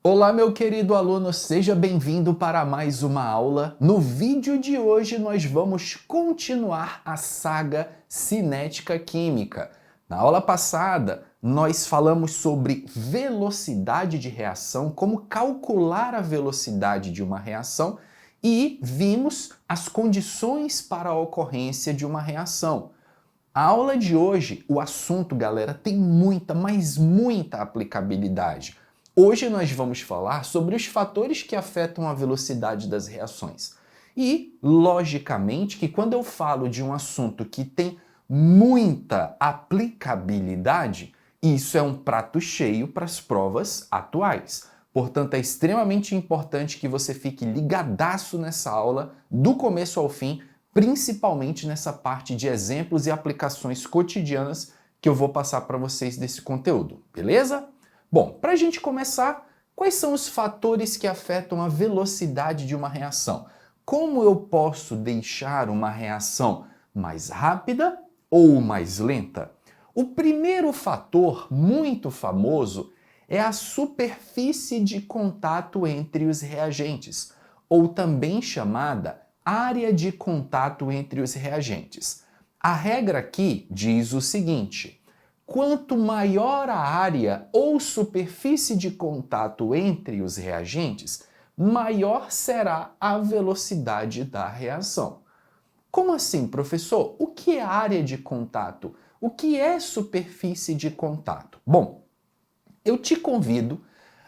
Olá, meu querido aluno, seja bem-vindo para mais uma aula. No vídeo de hoje, nós vamos continuar a saga cinética química. Na aula passada, nós falamos sobre velocidade de reação, como calcular a velocidade de uma reação e vimos as condições para a ocorrência de uma reação. A aula de hoje, o assunto, galera, tem muita, mas muita aplicabilidade. Hoje nós vamos falar sobre os fatores que afetam a velocidade das reações. E, logicamente, que quando eu falo de um assunto que tem muita aplicabilidade, isso é um prato cheio para as provas atuais. Portanto, é extremamente importante que você fique ligadaço nessa aula, do começo ao fim, principalmente nessa parte de exemplos e aplicações cotidianas que eu vou passar para vocês desse conteúdo, beleza? Bom, para a gente começar, quais são os fatores que afetam a velocidade de uma reação? Como eu posso deixar uma reação mais rápida ou mais lenta? O primeiro fator muito famoso é a superfície de contato entre os reagentes, ou também chamada área de contato entre os reagentes. A regra aqui diz o seguinte: quanto maior a área ou superfície de contato entre os reagentes, maior será a velocidade da reação. Como assim, professor? O que é área de contato? O que é superfície de contato? Bom, eu te convido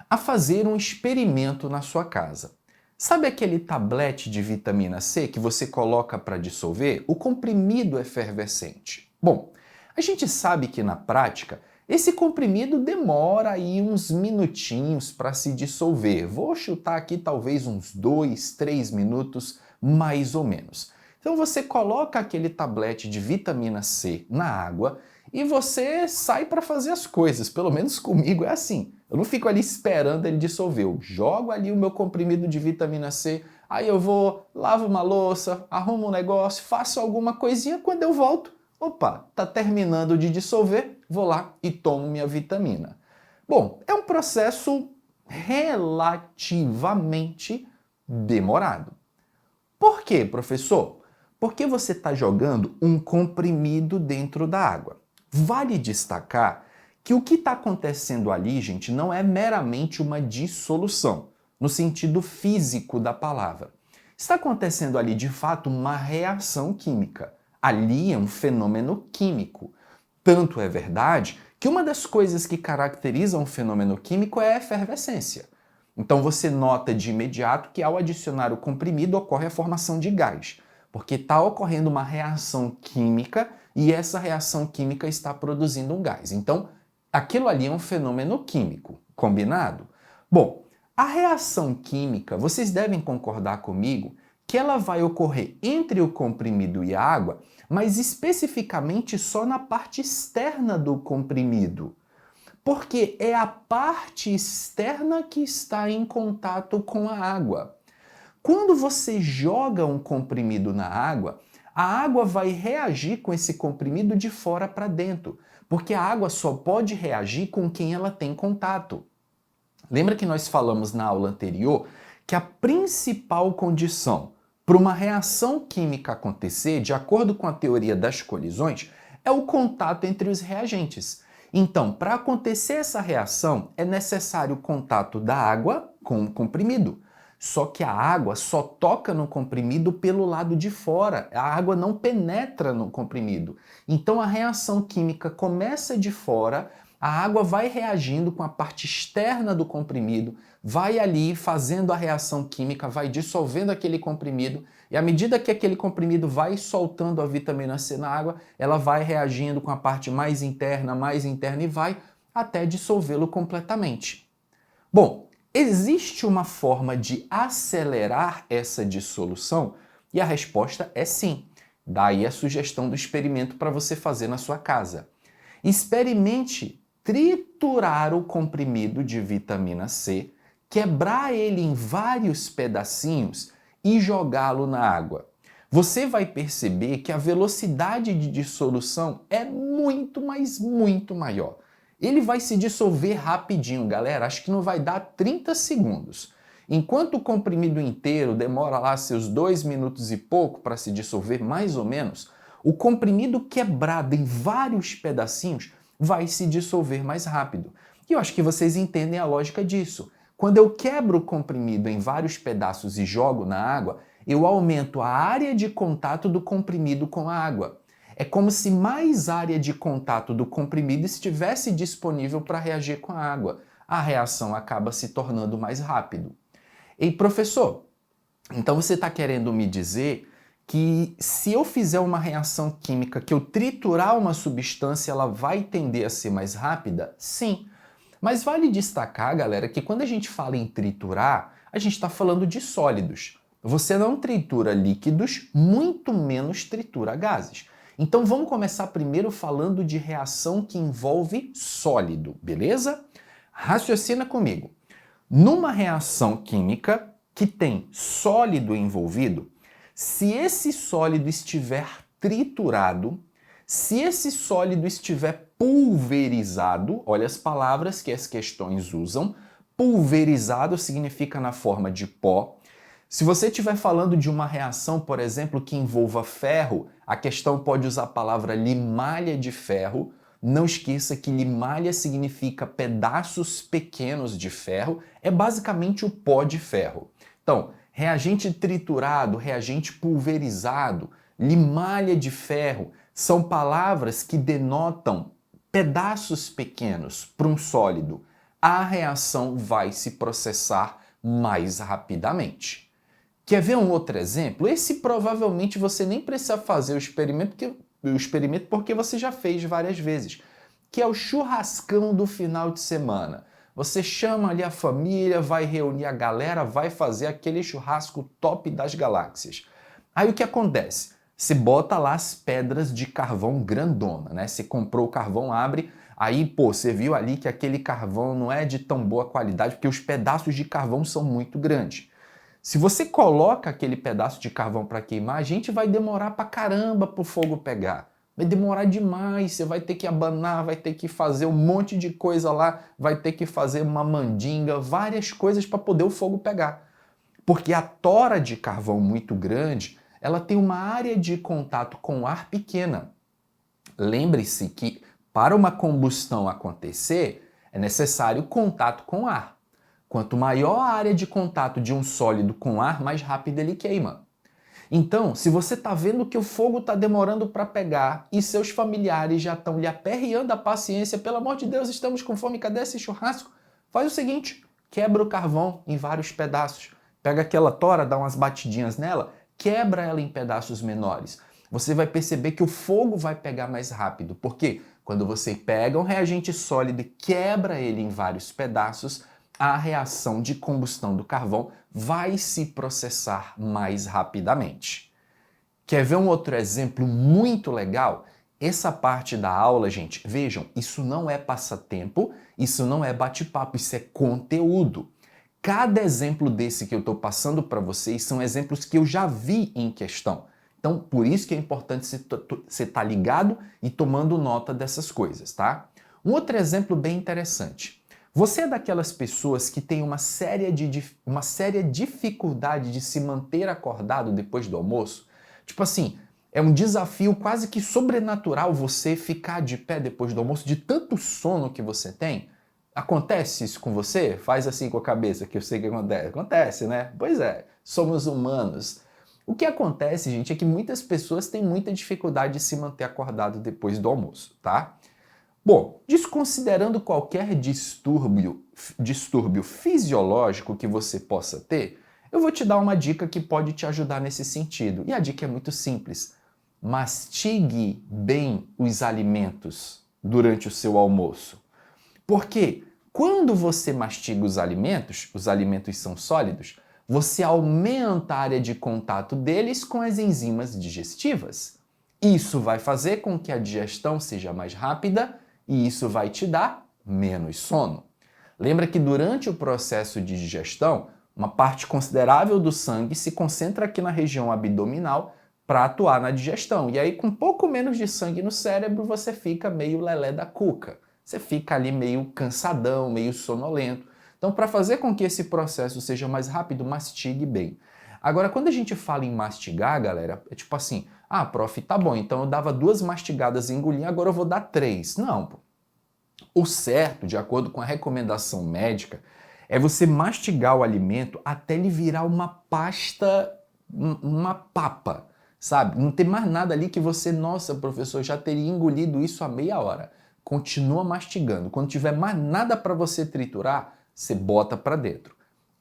a fazer um experimento na sua casa. Sabe aquele tablete de vitamina C que você coloca para dissolver? O comprimido efervescente. Bom, a gente sabe que na prática esse comprimido demora aí uns minutinhos para se dissolver. Vou chutar aqui talvez uns 2, 3 minutos mais ou menos. Então você coloca aquele tablete de vitamina C na água e você sai para fazer as coisas. Pelo menos comigo é assim. Eu não fico ali esperando ele dissolver. Eu jogo ali o meu comprimido de vitamina C, aí eu vou, lavo uma louça, arrumo um negócio, faço alguma coisinha, quando eu volto, opa, tá terminando de dissolver, vou lá e tomo minha vitamina. Bom, é um processo relativamente demorado. Por quê, professor? Porque você está jogando um comprimido dentro da água. Vale destacar que o que está acontecendo ali, gente, não é meramente uma dissolução, no sentido físico da palavra. Está acontecendo ali, de fato, uma reação química. Ali é um fenômeno químico. Tanto é verdade que uma das coisas que caracteriza um fenômeno químico é a efervescência. Então você nota de imediato que ao adicionar o comprimido ocorre a formação de gás, porque está ocorrendo uma reação química e essa reação química está produzindo um gás. Então, aquilo ali é um fenômeno químico, combinado? Bom, a reação química, vocês devem concordar comigo que ela vai ocorrer entre o comprimido e a água, mas especificamente só na parte externa do comprimido. Porque é a parte externa que está em contato com a água. Quando você joga um comprimido na água, a água vai reagir com esse comprimido de fora para dentro, porque a água só pode reagir com quem ela tem contato. Lembra que nós falamos na aula anterior que a principal condição para uma reação química acontecer, de acordo com a teoria das colisões, é o contato entre os reagentes. Então, para acontecer essa reação, é necessário o contato da água com o comprimido. Só que a água só toca no comprimido pelo lado de fora. A água não penetra no comprimido. Então a reação química começa de fora, a água vai reagindo com a parte externa do comprimido, vai ali fazendo a reação química, vai dissolvendo aquele comprimido, e à medida que aquele comprimido vai soltando a vitamina C na água, ela vai reagindo com a parte mais interna e vai até dissolvê-lo completamente. Bom, existe uma forma de acelerar essa dissolução? E a resposta é sim. Daí a sugestão do experimento para você fazer na sua casa. Experimente triturar o comprimido de vitamina C, quebrar ele em vários pedacinhos e jogá-lo na água. Você vai perceber que a velocidade de dissolução é muito, mas muito maior. ele vai se dissolver rapidinho, galera. Acho que não vai dar 30 segundos. Enquanto o comprimido inteiro demora lá seus 2 minutos e pouco para se dissolver, mais ou menos, o comprimido quebrado em vários pedacinhos vai se dissolver mais rápido. E eu acho que vocês entendem a lógica disso. Quando eu quebro o comprimido em vários pedaços e jogo na água, eu aumento a área de contato do comprimido com a água. É como se mais área de contato do comprimido estivesse disponível para reagir com a água. A reação acaba se tornando mais rápido. Ei, professor, então você está querendo me dizer que se eu fizer uma reação química, que eu triturar uma substância, ela vai tender a ser mais rápida? Sim. Mas vale destacar, galera, que quando a gente fala em triturar, a gente está falando de sólidos. Você não tritura líquidos, muito menos tritura gases. Então vamos começar primeiro falando de reação que envolve sólido, beleza? Raciocina comigo. Numa reação química que tem sólido envolvido, se esse sólido estiver triturado, se esse sólido estiver pulverizado, olha as palavras que as questões usam, pulverizado significa na forma de pó. Se você estiver falando de uma reação, por exemplo, que envolva ferro, a questão pode usar a palavra limalha de ferro. Não esqueça que limalha significa pedaços pequenos de ferro, é basicamente o pó de ferro. Então, reagente triturado, reagente pulverizado, limalha de ferro, são palavras que denotam pedaços pequenos para um sólido. A reação vai se processar mais rapidamente. Quer ver um outro exemplo? Esse provavelmente você nem precisa fazer o experimento porque você já fez várias vezes, que é o churrascão do final de semana. Você chama ali a família, vai reunir a galera, vai fazer aquele churrasco top das galáxias. Aí o que acontece? Você bota lá as pedras de carvão grandona, né? Você comprou o carvão, abre, aí, pô, você viu ali que aquele carvão não é de tão boa qualidade, porque os pedaços de carvão são muito grandes. Se você coloca aquele pedaço de carvão para queimar, a gente vai demorar pra caramba pro fogo pegar. Vai demorar demais, você vai ter que abanar, vai ter que fazer um monte de coisa lá, vai ter que fazer uma mandinga, várias coisas para poder o fogo pegar. Porque a tora de carvão muito grande, ela tem uma área de contato com o ar pequena. Lembre-se que para uma combustão acontecer, é necessário contato com ar. Quanto maior a área de contato de um sólido com ar, mais rápido ele queima. Então, se você está vendo que o fogo está demorando para pegar e seus familiares já estão lhe aperreando a paciência, pelo amor de Deus, estamos com fome, cadê esse churrasco? Faz o seguinte, quebra o carvão em vários pedaços. Pega aquela tora, dá umas batidinhas nela, quebra ela em pedaços menores. Você vai perceber que o fogo vai pegar mais rápido, porque quando você pega um reagente sólido e quebra ele em vários pedaços, a reação de combustão do carvão vai se processar mais rapidamente. Quer ver um outro exemplo muito legal? Essa parte da aula, gente, vejam, isso não é passatempo, isso não é bate-papo, isso é conteúdo. Cada exemplo desse que eu estou passando para vocês são exemplos que eu já vi em questão. Então, por isso que é importante você estar ligado e tomando nota dessas coisas, tá? Um outro exemplo bem interessante. Você é daquelas pessoas que tem uma séria dificuldade de se manter acordado depois do almoço? Tipo assim, é um desafio quase que sobrenatural você ficar de pé depois do almoço, de tanto sono que você tem? Acontece isso com você? Faz assim com a cabeça, que eu sei que acontece. Acontece, né? Pois é, somos humanos. O que acontece, gente, é que muitas pessoas têm muita dificuldade de se manter acordado depois do almoço, tá? Bom, desconsiderando qualquer distúrbio fisiológico que você possa ter, eu vou te dar uma dica que pode te ajudar nesse sentido. E a dica é muito simples. Mastigue bem os alimentos durante o seu almoço. Porque quando você mastiga os alimentos são sólidos, você aumenta a área de contato deles com as enzimas digestivas. Isso vai fazer com que a digestão seja mais rápida e isso vai te dar menos sono. Lembra que durante o processo de digestão, uma parte considerável do sangue se concentra aqui na região abdominal para atuar na digestão. E aí, com pouco menos de sangue no cérebro, você fica meio lelé da cuca. você fica ali meio cansadão, meio sonolento. Então, para fazer com que esse processo seja mais rápido, mastigue bem. Agora, quando a gente fala em mastigar, galera, é tipo assim, ah, prof, tá bom, então eu dava 2 mastigadas e engolia, agora eu vou dar 3. Não, pô. O certo, de acordo com a recomendação médica, é você mastigar o alimento até ele virar uma pasta, uma papa, sabe? Não tem mais nada ali que você, nossa, professor, já teria engolido isso há meia hora. Continua mastigando. Quando tiver mais nada para você triturar, você bota para dentro.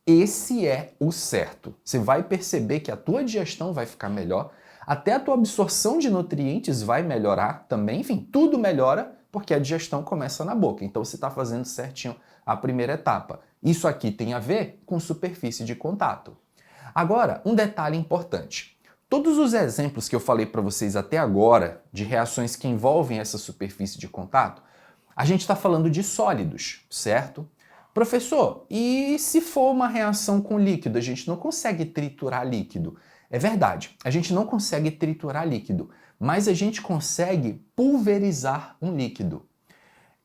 Esse é o certo. Você vai perceber que a tua digestão vai ficar melhor, até a tua absorção de nutrientes vai melhorar também, enfim, tudo melhora porque a digestão começa na boca. Então você está fazendo certinho a primeira etapa. Isso aqui tem a ver com superfície de contato. Agora, um detalhe importante. Todos os exemplos que eu falei para vocês até agora, de reações que envolvem essa superfície de contato, a gente está falando de sólidos, certo? Professor, e se for uma reação com líquido, a gente não consegue triturar líquido? É verdade, a gente não consegue triturar líquido, mas a gente consegue pulverizar um líquido.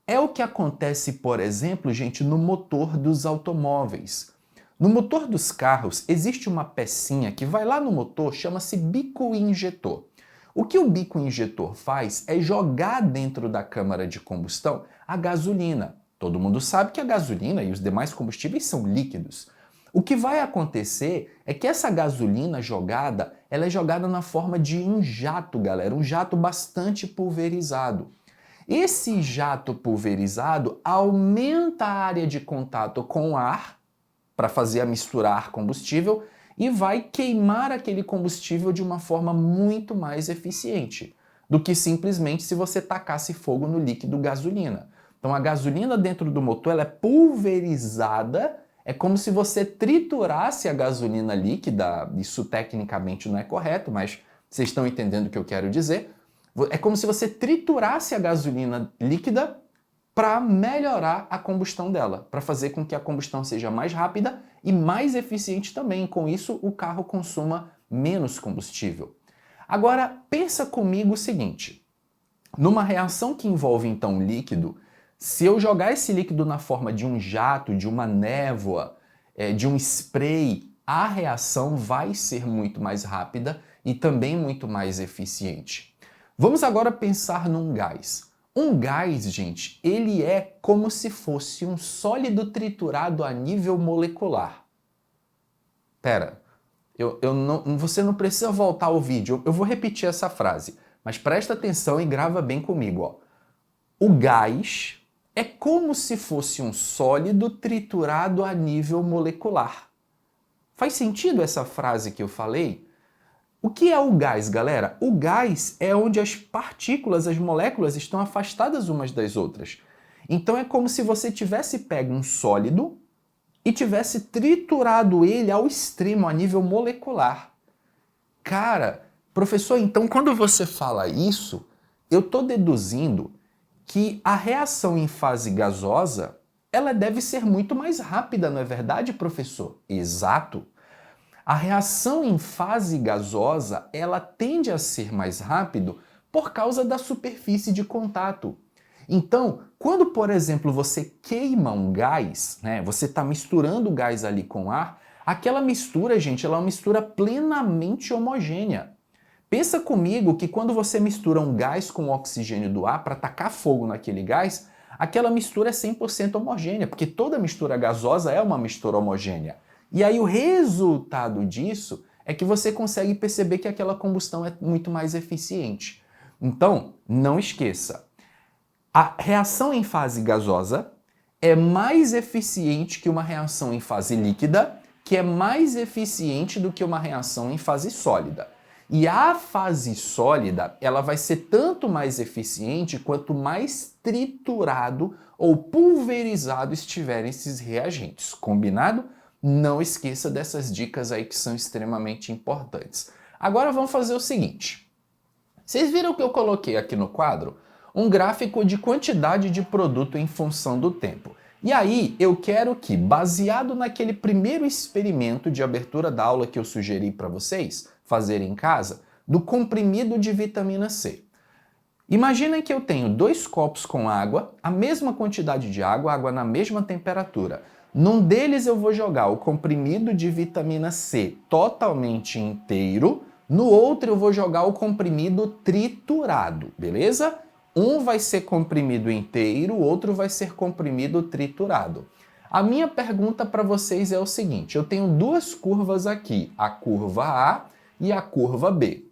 É o que acontece, por exemplo, gente, no motor dos automóveis. No motor dos carros existe uma pecinha que vai lá no motor, chama-se bico injetor. O que o bico injetor faz é jogar dentro da câmara de combustão a gasolina. Todo mundo sabe que a gasolina e os demais combustíveis são líquidos. O que vai acontecer é que essa gasolina jogada, ela é jogada na forma de um jato, galera, um jato bastante pulverizado. Esse jato pulverizado aumenta a área de contato com o ar para fazer a misturar combustível e vai queimar aquele combustível de uma forma muito mais eficiente do que simplesmente se você tacasse fogo no líquido gasolina. Então a gasolina dentro do motor ela é pulverizada, é como se você triturasse a gasolina líquida, isso tecnicamente não é correto, mas vocês estão entendendo o que eu quero dizer. É como se você triturasse a gasolina líquida para melhorar a combustão dela, para fazer com que a combustão seja mais rápida e mais eficiente também. Com isso, o carro consuma menos combustível. Agora, pensa comigo o seguinte, numa reação que envolve então líquido, se eu jogar esse líquido na forma de um jato, de uma névoa, de um spray, a reação vai ser muito mais rápida e também muito mais eficiente. Vamos agora pensar num gás. Um gás, gente, ele é como se fosse um sólido triturado a nível molecular. Pera, você não precisa voltar ao vídeo, eu vou repetir essa frase, mas presta atenção e grava bem comigo, ó. O gás é como se fosse um sólido triturado a nível molecular. Faz sentido essa frase que eu falei? O que é o gás, galera? O gás é onde as partículas, as moléculas estão afastadas umas das outras. Então é como se você tivesse pego um sólido e tivesse triturado ele ao extremo, a nível molecular. Cara, professor, então quando você fala isso, eu estou deduzindo que a reação em fase gasosa, ela deve ser muito mais rápida, não é verdade, professor? Exato. A reação em fase gasosa, ela tende a ser mais rápido por causa da superfície de contato. Então, quando, por exemplo, você queima um gás, né, você está misturando o gás ali com ar, aquela mistura, gente, ela é uma mistura plenamente homogênea. Pensa comigo que quando você mistura um gás com o oxigênio do ar para tacar fogo naquele gás, aquela mistura é 100% homogênea, porque toda mistura gasosa é uma mistura homogênea. E aí o resultado disso é que você consegue perceber que aquela combustão é muito mais eficiente. Então, não esqueça, a reação em fase gasosa é mais eficiente que uma reação em fase líquida, que é mais eficiente do que uma reação em fase sólida. E a fase sólida, ela vai ser tanto mais eficiente quanto mais triturado ou pulverizado estiverem esses reagentes. Combinado? Não esqueça dessas dicas aí que são extremamente importantes. Agora vamos fazer o seguinte. Vocês viram que eu coloquei aqui no quadro um gráfico de quantidade de produto em função do tempo. E aí eu quero que, baseado naquele primeiro experimento de abertura da aula que eu sugeri para vocês fazerem em casa, do comprimido de vitamina C, Imaginem que eu tenho 2 copos com água, a mesma quantidade de água, água na mesma temperatura. Num deles eu vou jogar o comprimido de vitamina C totalmente inteiro, no outro eu vou jogar o comprimido triturado, beleza? Um vai ser comprimido inteiro, o outro vai ser comprimido triturado. A minha pergunta para vocês é o seguinte, eu tenho 2 curvas aqui, a curva A e a curva B.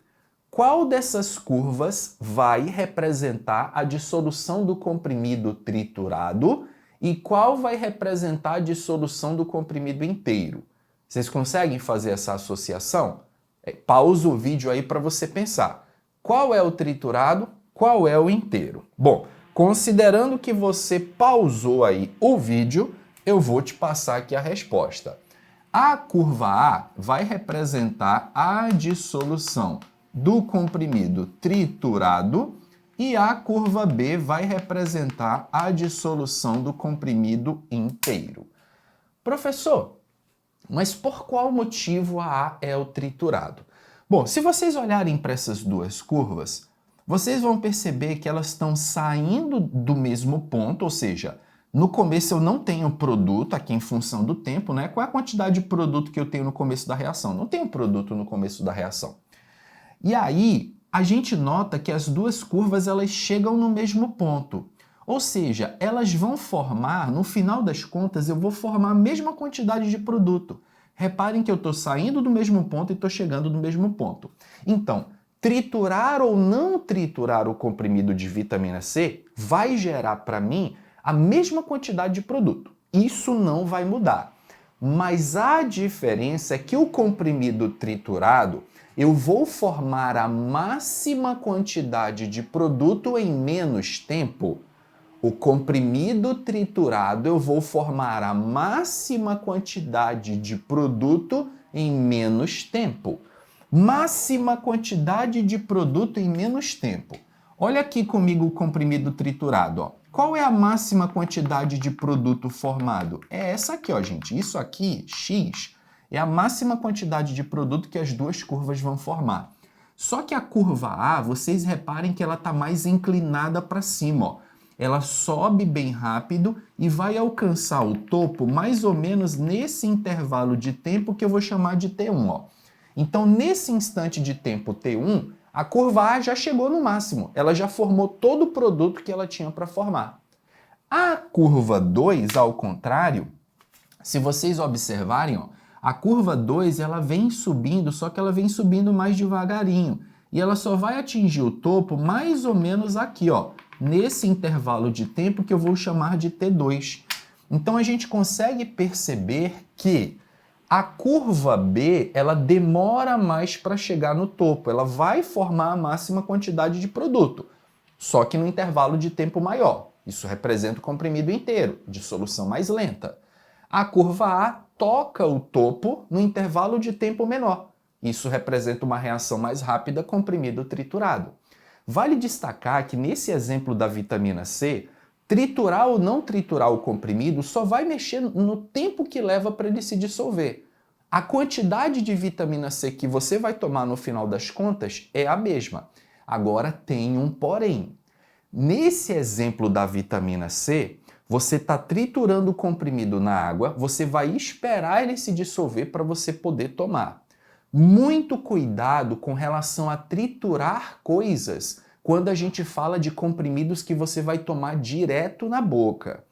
Qual dessas curvas vai representar a dissolução do comprimido triturado e qual vai representar a dissolução do comprimido inteiro? Vocês conseguem fazer essa associação? Pausa o vídeo aí para você pensar. Qual é o triturado? Qual é o inteiro? Bom, considerando que você pausou aí o vídeo, eu vou te passar aqui a resposta. A curva A vai representar a dissolução do comprimido triturado e a curva B vai representar a dissolução do comprimido inteiro. Professor, mas por qual motivo a A é o triturado? Bom, se vocês olharem para essas 2 curvas, vocês vão perceber que elas estão saindo do mesmo ponto, ou seja, no começo eu não tenho produto aqui em função do tempo, né? Qual é a quantidade de produto que eu tenho no começo da reação? Não tenho produto no começo da reação. E aí, a gente nota que as 2 curvas elas chegam no mesmo ponto. Ou seja, elas vão formar, no final das contas, eu vou formar a mesma quantidade de produto. Reparem que eu estou saindo do mesmo ponto e estou chegando no mesmo ponto. Então, triturar ou não triturar o comprimido de vitamina C vai gerar para mim a mesma quantidade de produto. Isso não vai mudar. Mas a diferença é que o comprimido triturado eu vou formar a máxima quantidade de produto em menos tempo. O comprimido triturado eu vou formar a máxima quantidade de produto em menos tempo. Máxima quantidade de produto em menos tempo. Olha aqui comigo o comprimido triturado, ó. Qual é a máxima quantidade de produto formado? É essa aqui, ó, gente. Isso aqui, X, é a máxima quantidade de produto que as 2 curvas vão formar. Só que a curva A, vocês reparem que ela está mais inclinada para cima, ó. Ela sobe bem rápido e vai alcançar o topo mais ou menos nesse intervalo de tempo que eu vou chamar de T1, ó. Então, nesse instante de tempo T1, a curva A já chegou no máximo. Ela já formou todo o produto que ela tinha para formar. A curva 2, ao contrário, se vocês observarem, ó, a curva 2 ela vem subindo, só que ela vem subindo mais devagarinho. E ela só vai atingir o topo mais ou menos aqui, ó, nesse intervalo de tempo que eu vou chamar de T2. Então a gente consegue perceber que a curva B ela demora mais para chegar no topo. Ela vai formar a máxima quantidade de produto, só que no intervalo de tempo maior. Isso representa o comprimido inteiro, de solução mais lenta. A curva A toca o topo no intervalo de tempo menor. Isso representa uma reação mais rápida, comprimido triturado. Vale destacar que nesse exemplo da vitamina C, triturar ou não triturar o comprimido só vai mexer no tempo que leva para ele se dissolver. A quantidade de vitamina C que você vai tomar no final das contas é a mesma. Agora tem um porém. Nesse exemplo da vitamina C, você está triturando o comprimido na água, você vai esperar ele se dissolver para você poder tomar. Muito cuidado com relação a triturar coisas quando a gente fala de comprimidos que você vai tomar direto na boca.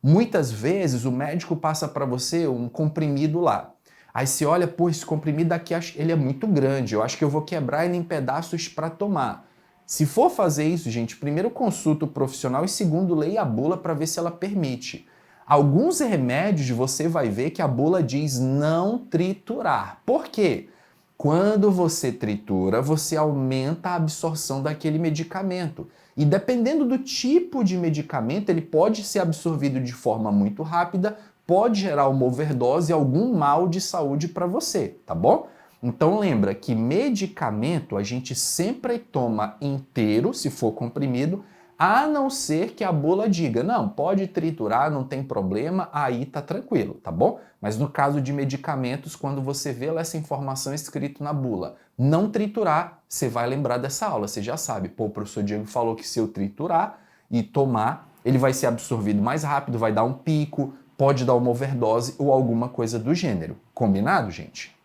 Muitas vezes o médico passa para você um comprimido lá. Aí você olha, pô, esse comprimido aqui ele é muito grande, eu acho que eu vou quebrar ele em pedaços para tomar. Se for fazer isso, gente, primeiro consulta o profissional e segundo leia a bula para ver se ela permite. Alguns remédios você vai ver que a bula diz não triturar. Por quê? Quando você tritura, você aumenta a absorção daquele medicamento. E dependendo do tipo de medicamento, ele pode ser absorvido de forma muito rápida, pode gerar uma overdose e algum mal de saúde para você, tá bom? Então lembra que medicamento a gente sempre toma inteiro, se for comprimido, A não ser que a bula diga, não, pode triturar, não tem problema, aí tá tranquilo, tá bom? Mas no caso de medicamentos, quando você vê lá essa informação escrita na bula, não triturar, você vai lembrar dessa aula, você já sabe. Pô, o professor Diego falou que se eu triturar e tomar, ele vai ser absorvido mais rápido, vai dar um pico, pode dar uma overdose ou alguma coisa do gênero. Combinado, gente?